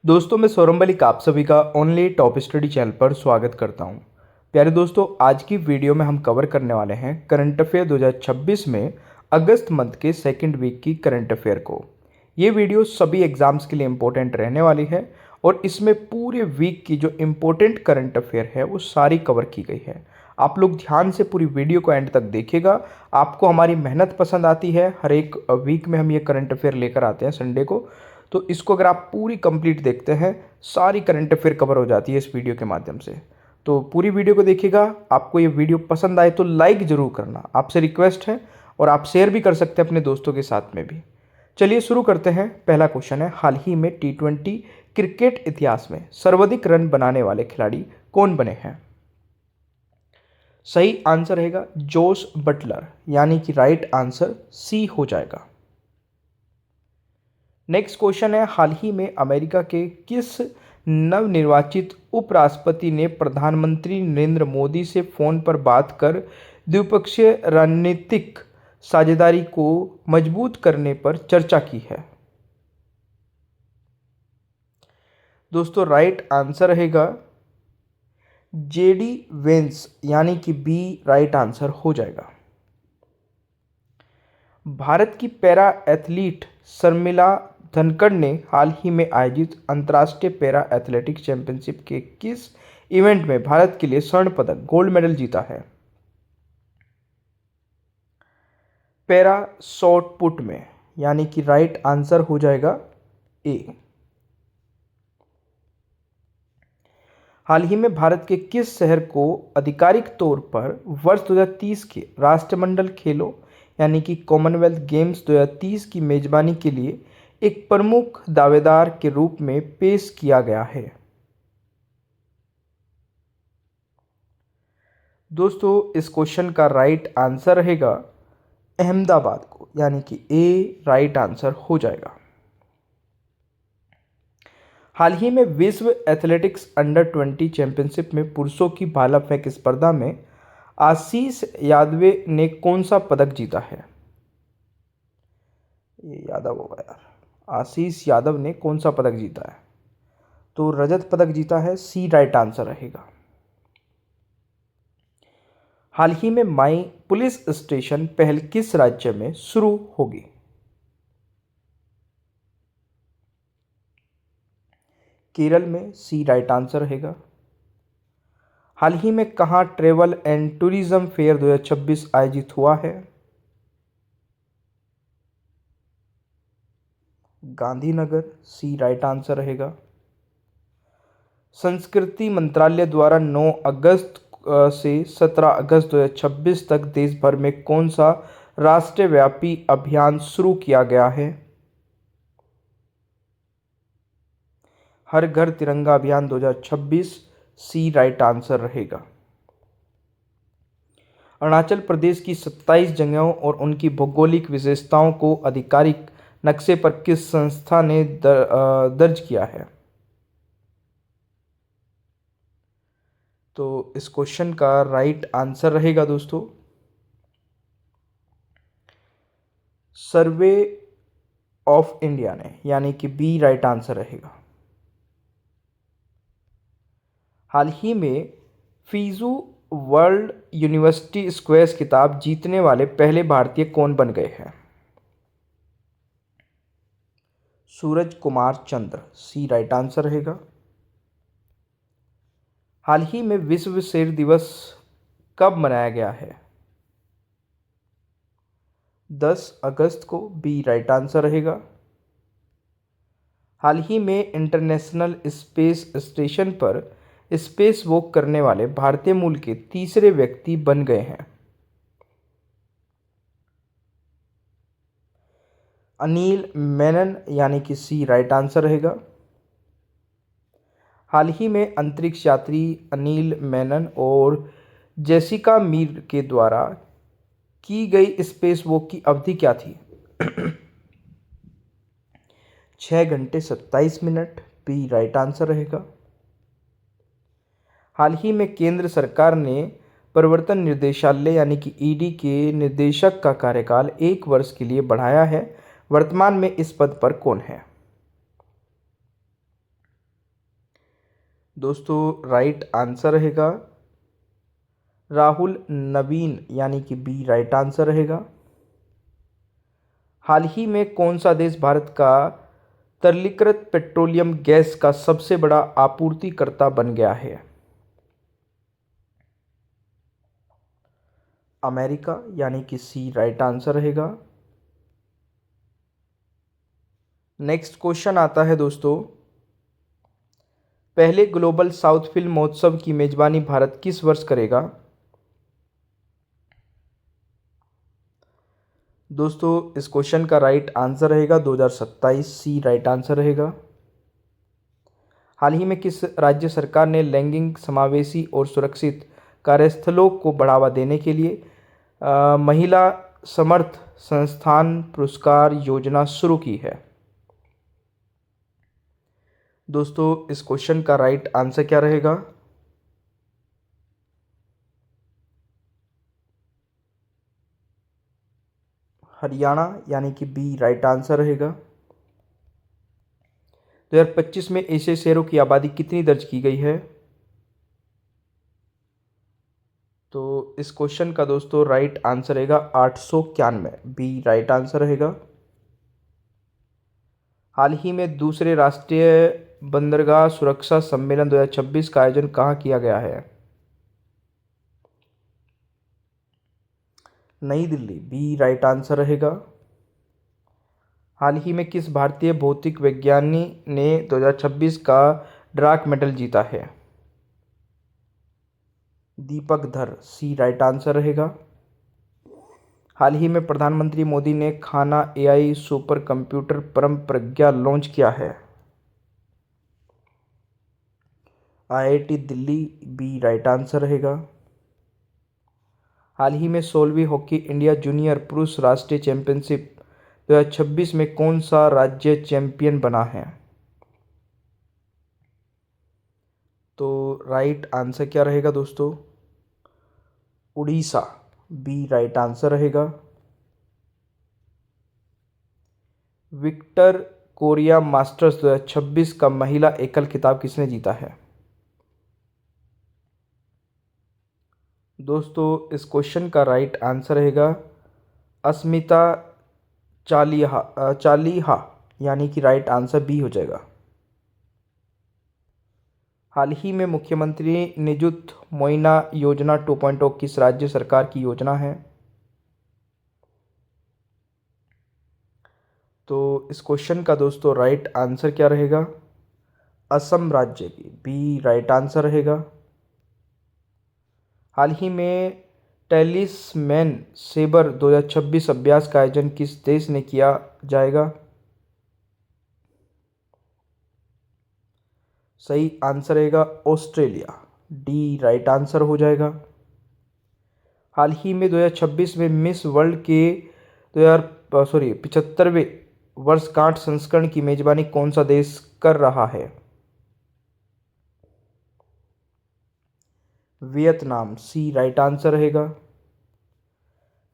दोस्तों मैं सौरभ मलिक आप सभी का ओनली टॉप स्टडी चैनल पर स्वागत करता हूं। प्यारे दोस्तों, आज की वीडियो में हम कवर करने वाले हैं करंट अफेयर 2026 में अगस्त मंथ के सेकंड वीक की करंट अफेयर को। ये वीडियो सभी एग्जाम्स के लिए इम्पोर्टेंट रहने वाली है और इसमें पूरे वीक की जो इम्पोर्टेंट करंट अफेयर है वो सारी कवर की गई है। आप लोग ध्यान से पूरी वीडियो को एंड तक देखिएगा। आपको हमारी मेहनत पसंद आती है, हर एक वीक में हम ये करंट अफेयर लेकर आते हैं संडे को, तो इसको अगर आप पूरी कंप्लीट देखते हैं सारी करंट अफेयर कवर हो जाती है इस वीडियो के माध्यम से। तो पूरी वीडियो को देखिएगा। आपको ये वीडियो पसंद आए तो लाइक ज़रूर करना, आपसे रिक्वेस्ट है, और आप शेयर भी कर सकते हैं अपने दोस्तों के साथ में भी। चलिए शुरू करते हैं। पहला क्वेश्चन है, हाल ही में T20 क्रिकेट इतिहास में सर्वाधिक रन बनाने वाले खिलाड़ी कौन बने हैं? सही आंसर रहेगा जोस बटलर, यानी कि राइट आंसर सी हो जाएगा। नेक्स्ट क्वेश्चन है, हाल ही में अमेरिका के किस नवनिर्वाचित उपराष्ट्रपति ने प्रधानमंत्री नरेंद्र मोदी से फोन पर बात कर द्विपक्षीय रणनीतिक साझेदारी को मजबूत करने पर चर्चा की है? दोस्तों राइट आंसर रहेगा JD वेंस, यानी कि बी राइट आंसर हो जाएगा। भारत की पैरा एथलीट शर्मिला धनखड़ ने हाल ही में आयोजित अंतर्राष्ट्रीय पैरा एथलेटिक्स चैंपियनशिप के किस इवेंट में भारत के लिए स्वर्ण पदक गोल्ड मेडल जीता है? पैरा शॉट पुट में, यानी कि राइट आंसर हो जाएगा ए। हाल ही में भारत के किस शहर को आधिकारिक तौर पर वर्ष 2030 के राष्ट्रमंडल खेलों यानी कि कॉमनवेल्थ गेम्स 2030 की मेजबानी के लिए एक प्रमुख दावेदार के रूप में पेश किया गया है? दोस्तों इस क्वेश्चन का राइट आंसर रहेगा अहमदाबाद को, यानी कि ए राइट आंसर हो जाएगा। हाल ही में विश्व एथलेटिक्स अंडर 20 चैंपियनशिप में पुरुषों की भाला फेंक स्पर्धा में आशीष यादव ने कौन सा पदक जीता है? ये यादव होगा यार, आशीष यादव ने कौन सा पदक जीता है? तो रजत पदक जीता है, सी राइट आंसर रहेगा। हाल ही में माई पुलिस स्टेशन पहल किस राज्य में शुरू होगी? केरल में, सी राइट आंसर रहेगा। हाल ही में कहाँ ट्रेवल एंड टूरिज्म फेयर 2026 आयोजित हुआ है? गांधीनगर, सी राइट आंसर रहेगा। संस्कृति मंत्रालय द्वारा 9 अगस्त से 17 अगस्त 2026 तक देश भर में कौन सा राष्ट्रव्यापी अभियान शुरू किया गया है? हर घर तिरंगा अभियान 2026, सी राइट आंसर रहेगा। अरुणाचल प्रदेश की 27 जगहों और उनकी भौगोलिक विशेषताओं को आधिकारिक नक्शे पर किस संस्था ने दर्ज किया है? तो इस क्वेश्चन का राइट आंसर रहेगा दोस्तों सर्वे ऑफ इंडिया ने, यानी कि बी राइट आंसर रहेगा। हाल ही में फिजू वर्ल्ड यूनिवर्सिटी स्क्वेयर्स खिताब जीतने वाले पहले भारतीय कौन बन गए हैं? सूरज कुमार चंद्र, सी राइट आंसर रहेगा। हाल ही में विश्व शेर दिवस कब मनाया गया है? 10 अगस्त को, बी राइट आंसर रहेगा। हाल ही में इंटरनेशनल स्पेस स्टेशन पर स्पेस वॉक करने वाले भारतीय मूल के तीसरे व्यक्ति बन गए हैं? अनिल मेनन, यानी कि सी राइट आंसर रहेगा। हाल ही में अंतरिक्ष यात्री अनिल मेनन और जेसिका मीर के द्वारा की गई स्पेस वॉक की अवधि क्या थी? 6 घंटे 27 मिनट, बी राइट आंसर रहेगा। हाल ही में केंद्र सरकार ने प्रवर्तन निदेशालय यानी कि ईडी के निदेशक का कार्यकाल 1 वर्ष के लिए बढ़ाया है। वर्तमान में इस पद पर कौन है? दोस्तों राइट आंसर रहेगा राहुल नवीन, यानी कि बी राइट आंसर रहेगा। हाल ही में कौन सा देश भारत का तरलीकृत पेट्रोलियम गैस का सबसे बड़ा आपूर्तिकर्ता बन गया है? अमेरिका, यानी कि सी राइट आंसर रहेगा। नेक्स्ट क्वेश्चन आता है दोस्तों, पहले ग्लोबल साउथ फिल्म महोत्सव की मेजबानी भारत किस वर्ष करेगा? दोस्तों इस क्वेश्चन का राइट आंसर रहेगा 2027, सी राइट आंसर रहेगा। हाल ही में किस राज्य सरकार ने लैंगिक समावेशी और सुरक्षित कार्यस्थलों को बढ़ावा देने के लिए महिला समर्थ संस्थान पुरस्कार योजना शुरू की है? दोस्तों इस क्वेश्चन का राइट आंसर क्या रहेगा? हरियाणा, यानी कि बी राइट आंसर रहेगा। 2025 में एशियाई शहरों की आबादी कितनी दर्ज की गई है? तो इस क्वेश्चन का दोस्तों राइट आंसर रहेगा 891, बी राइट आंसर रहेगा। हाल ही में दूसरे राष्ट्रीय बंदरगाह सुरक्षा सम्मेलन 2026 का आयोजन कहाँ किया गया है? नई दिल्ली, बी राइट आंसर रहेगा। हाल ही में किस भारतीय भौतिक विज्ञानी ने 2026 का ड्राक मेडल जीता है? दीपक धर, सी राइट आंसर रहेगा। हाल ही में प्रधानमंत्री मोदी ने खाना एआई सुपर कंप्यूटर परम प्रज्ञा लॉन्च किया है? IIT Delhi, B right answer रहेगा। हाल ही में 16वीं हॉकी इंडिया जूनियर पुरुष राष्ट्रीय चैंपियनशिप 2026 में कौन सा राज्य चैंपियन बना है? तो राइट आंसर क्या रहेगा दोस्तों? उड़ीसा, बी राइट आंसर रहेगा। विक्टर कोरिया मास्टर्स 2026 का महिला एकल खिताब किसने जीता है? दोस्तों इस क्वेश्चन का राइट आंसर रहेगा अस्मिता चालीहा, यानी कि राइट आंसर बी हो जाएगा। हाल ही में मुख्यमंत्री निजुत मोइना योजना 2.0 किस राज्य सरकार की योजना है? तो इस क्वेश्चन का दोस्तों राइट आंसर क्या रहेगा? असम राज्य की, बी राइट आंसर रहेगा। हाल ही में टेलिसमैन सेबर 2026 अभ्यास का आयोजन किस देश ने किया जाएगा? सही आंसर रहेगा ऑस्ट्रेलिया, डी राइट आंसर हो जाएगा। हाल ही में 2026 में मिस वर्ल्ड के 75वें वर्षगांठ संस्करण की मेजबानी कौन सा देश कर रहा है? वियतनाम, सी राइट आंसर रहेगा।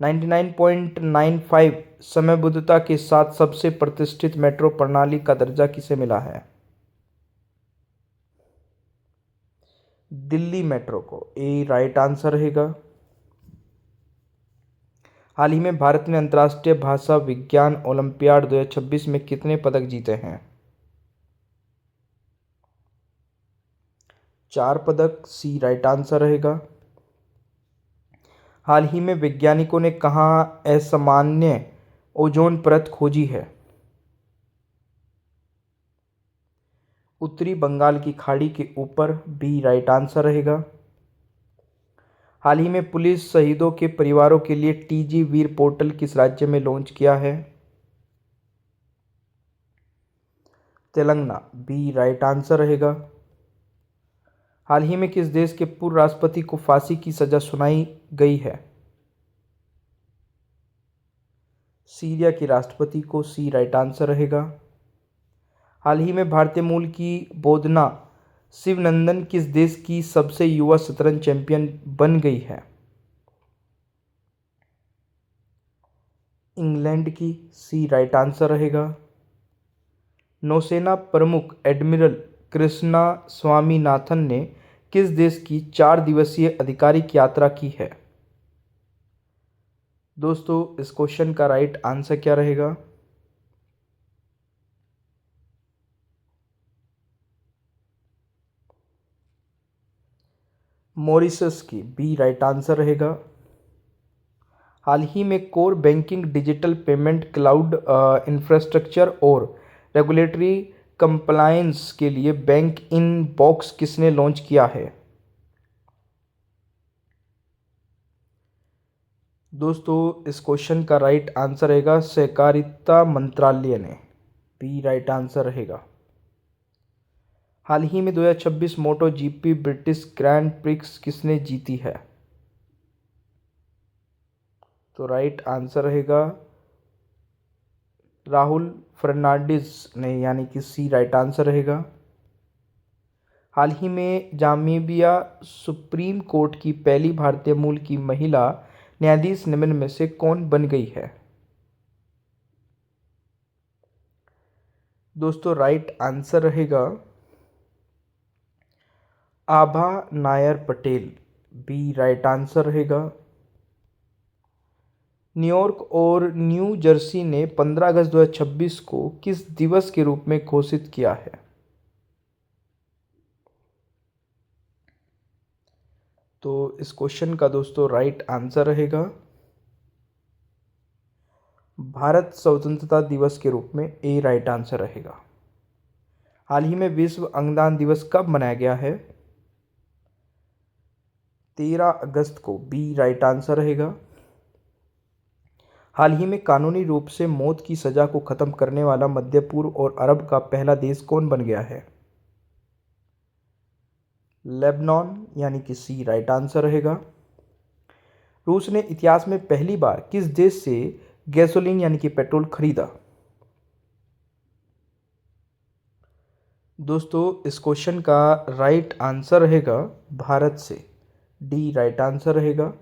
99.95 समयबद्धता के साथ सबसे प्रतिष्ठित मेट्रो प्रणाली का दर्जा किसे मिला है? दिल्ली मेट्रो को, ए राइट आंसर रहेगा। हाल ही में भारत ने अंतर्राष्ट्रीय भाषा विज्ञान ओलंपियाड 2026 में कितने पदक जीते हैं? 4 पदक, सी राइट आंसर रहेगा। हाल ही में वैज्ञानिकों ने कहाँ असामान्य ओजोन परत खोजी है? उत्तरी बंगाल की खाड़ी के ऊपर, बी राइट आंसर रहेगा। हाल ही में पुलिस शहीदों के परिवारों के लिए टीजी वीर पोर्टल किस राज्य में लॉन्च किया है? तेलंगाना, बी राइट आंसर रहेगा। हाल ही में किस देश के पूर्व राष्ट्रपति को फांसी की सजा सुनाई गई है? सीरिया के राष्ट्रपति को, सी राइट आंसर रहेगा। हाल ही में भारतीय मूल की बोधना शिवनंदन किस देश की सबसे युवा शतरंज चैंपियन बन गई है? इंग्लैंड की, सी राइट आंसर रहेगा। नौसेना प्रमुख एडमिरल कृष्णा स्वामीनाथन ने किस देश की 4 दिवसीय आधिकारिक यात्रा की है? दोस्तों, इस क्वेश्चन का राइट आंसर क्या रहेगा? मॉरिशस की, बी राइट आंसर रहेगा। हाल ही में core banking, digital payment, cloud infrastructure और रेगुलेटरी कंप्लायंस के लिए बैंक इन बॉक्स किसने लॉन्च किया है? दोस्तों, इस क्वेश्चन का राइट आंसर रहेगा सहकारिता मंत्रालय ने, बी राइट आंसर रहेगा। हाल ही में 2026 मोटो जीपी ब्रिटिश ग्रैंड प्रिक्स किसने जीती है? तो राइट आंसर रहेगा राहुल फर्नांडिस ने, यानी कि सी राइट आंसर रहेगा। हाल ही में जामीबिया सुप्रीम कोर्ट की पहली भारतीय मूल की महिला न्यायाधीश निम्न में से कौन बन गई है? दोस्तों, राइट आंसर रहेगा Abha Nair Patel, B right answer रहेगा। न्यूयॉर्क और न्यू जर्सी ने 15 अगस्त 2026 को किस दिवस के रूप में घोषित किया है? तो इस क्वेश्चन का दोस्तों राइट आंसर रहेगा भारत स्वतंत्रता दिवस के रूप में, ए राइट आंसर रहेगा। हाल ही में विश्व अंगदान दिवस कब मनाया गया है? 13 अगस्त को, बी राइट आंसर रहेगा। हाल ही में कानूनी रूप से मौत की सजा को खत्म करने वाला मध्य पूर्व और अरब का पहला देश कौन बन गया है? लेबनान, यानी कि सी राइट आंसर रहेगा। रूस ने इतिहास में पहली बार किस देश से गैसोलीन यानी कि पेट्रोल खरीदा? दोस्तों, इस क्वेश्चन का राइट आंसर रहेगा भारत से, डी राइट आंसर रहेगा।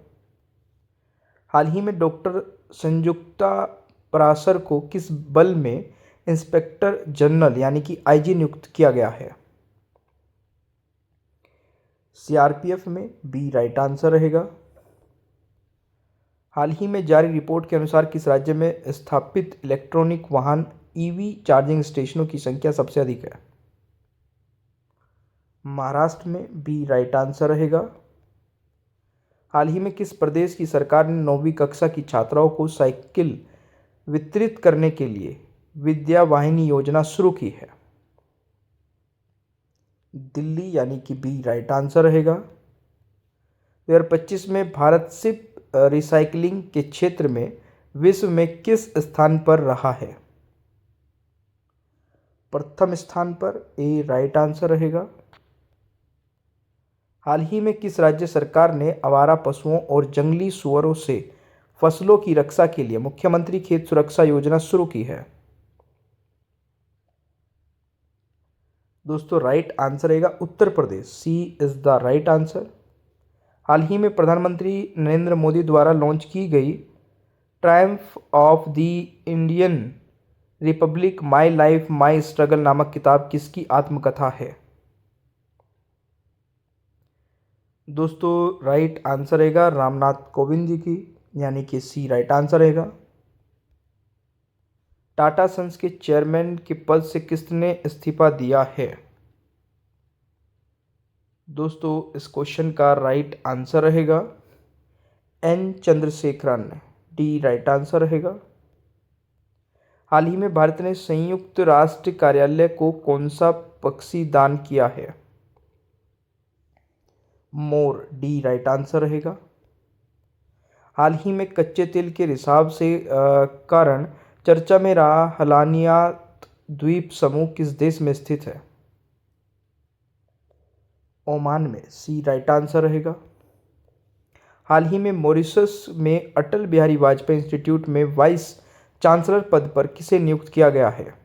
हाल ही में डॉक्टर संयुक्ता पराशर को किस बल में इंस्पेक्टर जनरल यानी कि आईजी नियुक्त किया गया है? सीआरपीएफ में, बी राइट आंसर रहेगा। हाल ही में जारी रिपोर्ट के अनुसार किस राज्य में स्थापित इलेक्ट्रॉनिक वाहन ईवी चार्जिंग स्टेशनों की संख्या सबसे अधिक है? महाराष्ट्र में, बी राइट आंसर रहेगा। हाल ही में किस प्रदेश की सरकार ने 9वीं कक्षा की छात्राओं को साइकिल वितरित करने के लिए विद्या वाहिनी योजना शुरू की है? दिल्ली, यानी कि बी राइट आंसर रहेगा। 2025 में भारत सिर्फ रिसाइकलिंग के क्षेत्र में विश्व में किस स्थान पर रहा है? प्रथम स्थान पर, ए राइट आंसर रहेगा। हाल ही में किस राज्य सरकार ने आवारा पशुओं और जंगली सुअरों से फसलों की रक्षा के लिए मुख्यमंत्री खेत सुरक्षा योजना शुरू की है? दोस्तों, राइट आंसर रहेगा उत्तर प्रदेश, सी इज द राइट आंसर। हाल ही में प्रधानमंत्री नरेंद्र मोदी द्वारा लॉन्च की गई Triumph of the Indian Republic, my life my struggle नामक किताब किसकी आत्मकथा है? दोस्तों, राइट आंसर रहेगा रामनाथ कोविंद जी की, यानी कि सी राइट आंसर रहेगा। टाटा सन्स के चेयरमैन के पद से किसने इस्तीफा दिया है? दोस्तों, इस क्वेश्चन का राइट आंसर रहेगा N Chandrasekaran, D right answer रहेगा। हाल ही में भारत ने संयुक्त राष्ट्र कार्यालय को कौन सा पक्षी दान किया है? मोर, डी राइट आंसर रहेगा। हाल ही में कच्चे तेल के रिसाव से कारण चर्चा में रहा हलानियात द्वीप समूह किस देश में स्थित है? ओमान में, सी राइट आंसर रहेगा। हाल ही में मॉरिशस में अटल बिहारी वाजपेयी इंस्टीट्यूट में वाइस चांसलर पद पर किसे नियुक्त किया गया है?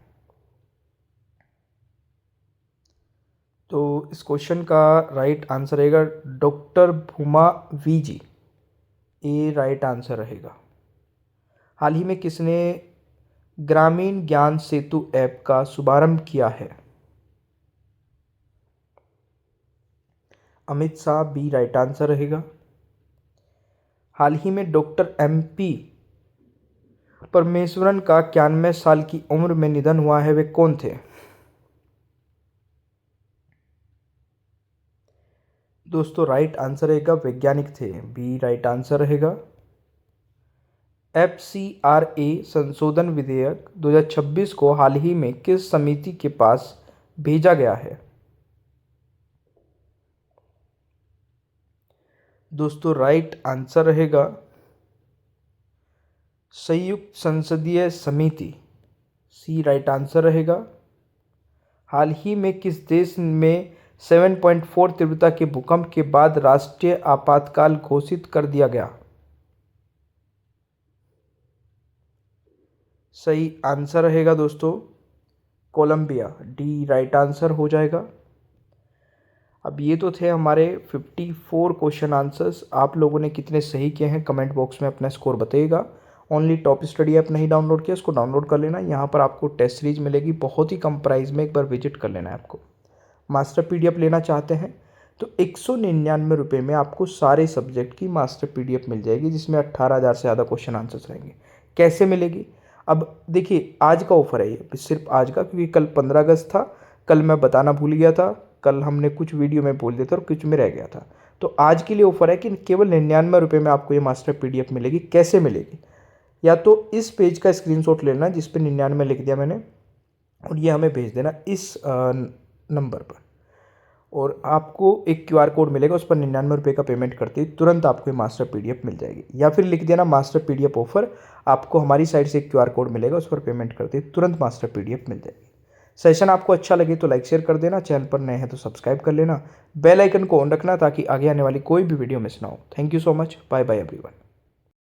तो इस क्वेश्चन का राइट आंसर रहेगा डॉक्टर भूमा वीजी, ए राइट आंसर रहेगा। हाल ही में किसने ग्रामीण ज्ञान सेतु ऐप का शुभारंभ किया है? Amit Shah B right answer रहेगा। हाल ही में डॉक्टर MP परमेश्वरन का 91 साल की उम्र में निधन हुआ है, वे कौन थे? दोस्तों राइट आंसर रहेगा वैज्ञानिक थे, बी राइट आंसर रहेगा। FCRA संशोधन विधेयक 2026 को हाल ही में किस समिति के पास भेजा गया है? दोस्तों राइट आंसर रहेगा संयुक्त संसदीय समिति, सी राइट आंसर रहेगा। हाल ही में किस देश में 7.4 तीव्रता के भूकंप के बाद राष्ट्रीय आपातकाल घोषित कर दिया गया? सही आंसर रहेगा दोस्तों कोलंबिया, डी राइट आंसर हो जाएगा। अब ये तो थे हमारे 54 क्वेश्चन आंसर्स। आप लोगों ने कितने सही किए हैं कमेंट बॉक्स में अपना स्कोर बताइएगा। ओनली टॉप स्टडी ऐप नहीं डाउनलोड किया, इसको डाउनलोड कर लेना। यहाँ पर आपको टेस्ट सीरीज मिलेगी बहुत ही कम प्राइस में, एक बार विजिट कर लेना है आपको। मास्टर PDF लेना चाहते हैं तो 199 रुपये में आपको सारे सब्जेक्ट की मास्टर PDF मिल जाएगी, जिसमें 18,000 से ज़्यादा क्वेश्चन आंसर्स रहेंगे। कैसे मिलेगी? अब देखिए आज का ऑफर है ये, सिर्फ आज का, क्योंकि कल 15 अगस्त था, कल मैं बताना भूल गया था, कल हमने कुछ वीडियो में बोल दिया था और कुछ में रह गया था। तो आज के लिए ऑफर है कि केवल 99 रुपये में आपको ये मास्टर PDF मिलेगी। कैसे मिलेगी? या तो इस पेज का स्क्रीनशॉट लेना जिस पे 99 लिख दिया मैंने, और ये हमें भेज देना इस नंबर पर, और आपको एक QR कोड मिलेगा, उस पर 99 रुपये का पेमेंट करते ही तुरंत आपको ये मास्टर PDF मिल जाएगी। या फिर लिख देना मास्टर PDF ऑफर, आपको हमारी साइड से एक QR कोड मिलेगा, उस पर पेमेंट करते ही तुरंत मास्टर PDF मिल जाएगी। सेशन आपको अच्छा लगे तो लाइक शेयर कर देना, चैनल पर नए हैं तो सब्सक्राइब कर लेना, बेल आइकन को ऑन रखना ताकि आगे आने वाली कोई भी वीडियो मिस ना हो। Thank you so much, bye bye everyone.